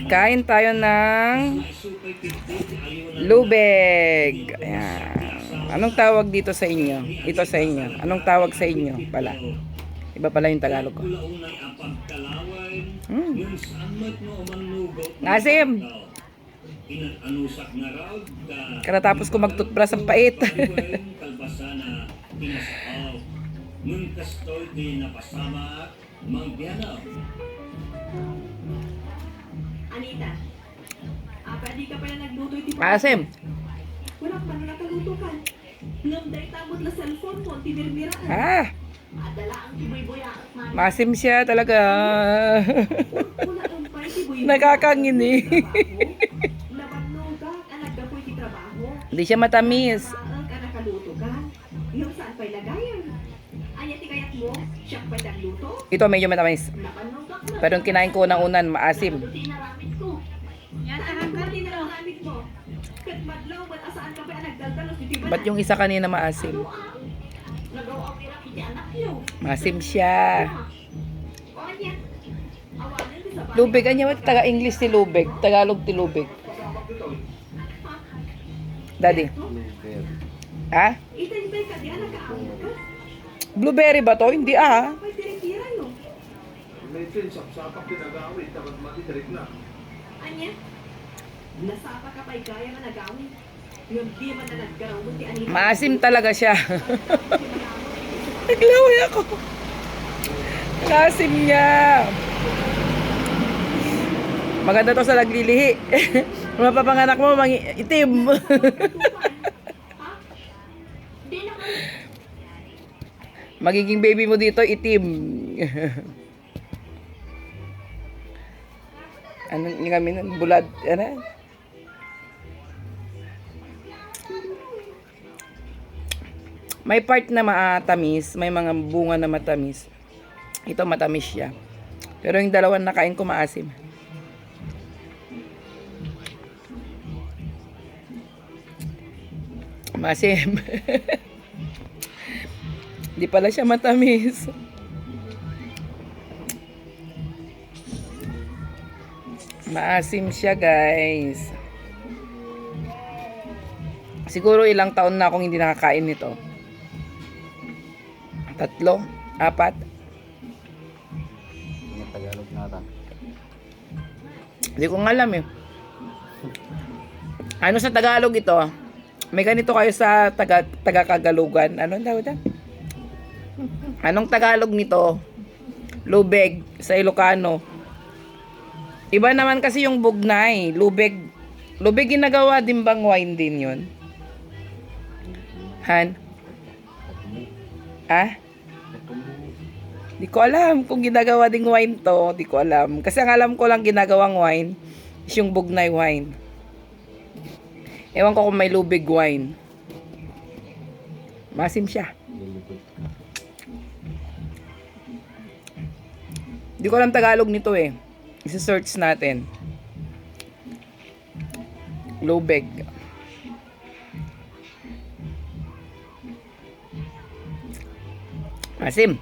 Kain tayo ng lubeg. Ayan. Anong tawag dito sa inyo? Ito sa inyo. Anong tawag sa inyo pala? Iba pala yung Tagalog ko. Ngasim! Karatapos ko mag-toothbrush ang pait. Anita, pwede ka pala nagluto iti pa. Ngasim! Wala pa na nakaluto ka. Ngam day tamot na cellphone mo, tinirmiraan. Adala ang tiboy-boy at man. Masim siya talaga. Wala ang pa iti boy. Nakakangini. Nabagnoga, anak ka po iti trabaho. Hindi siya matamis. Ang nakaluto ka. Yung saan pa'y lagayan. Ayati kayat mo, siya pa'y nagluto. Ito medyo matamis. Napanoga ka. Pero yung kinain ko unang-unan, maasim. Tinaramit ko. Yan, ang kati na naramit mo. Kat madlaw, ba't asaan ka pa nagdaldalos iti ba? Ba't yung isa kanina maasim? Ano ang? Nagawa ang hirap iti anak niyo. Maasim siya. O yan. Awanan di sa bahay. Lubeg, anya what? Taga-English ti lubeg. Tagalog ti lubeg. Daddy. Ha? Itay-tay ka, di anak ka-aawag ka. Blueberry ba to? Hindi ah. May tira-tira yun. Medyo sapak pinag-awit, dapat matitrip na. Anya? Nasapa ka pa'y gaya nga nag-awit. Yung di man na nagkaraw mo ti anita. Maasim talaga siya. Naglaway ako. Maasim niya. Maganda to sa naglilihi. Mapapanganak mo, itim. Magiging baby mo dito, itim. Anong yung kami nun? Bulad? Ano? May part na matamis, may mga bunga na matamis. Ito matamis siya. Pero yung dalawang nakain ko maasim. Maasim. Hindi pala siya matamis. Maasim siya, guys. Siguro ilang taon na akong hindi nakakain nito. 3, 4. Tagalog nata. Hindi ko nga alam eh. Ano sa Tagalog ito? May ganito kayo sa taga-Kagalugan. Ano daw ito? Anong Tagalog nito? Lubeg sa Ilocano. Iba naman kasi yung bugnay. Lubeg. Lubeg ginagawa din bang wine din yun? Han? Ah? Di ko alam kung ginagawa ding wine to. Di ko alam. Kasi ang alam ko lang ginagawang wine is yung bugnay wine. Ewan ko kung may lubig wine. Masim siya. Di ko alam Tagalog nito eh. Isa-search natin. Lubeg. Masim.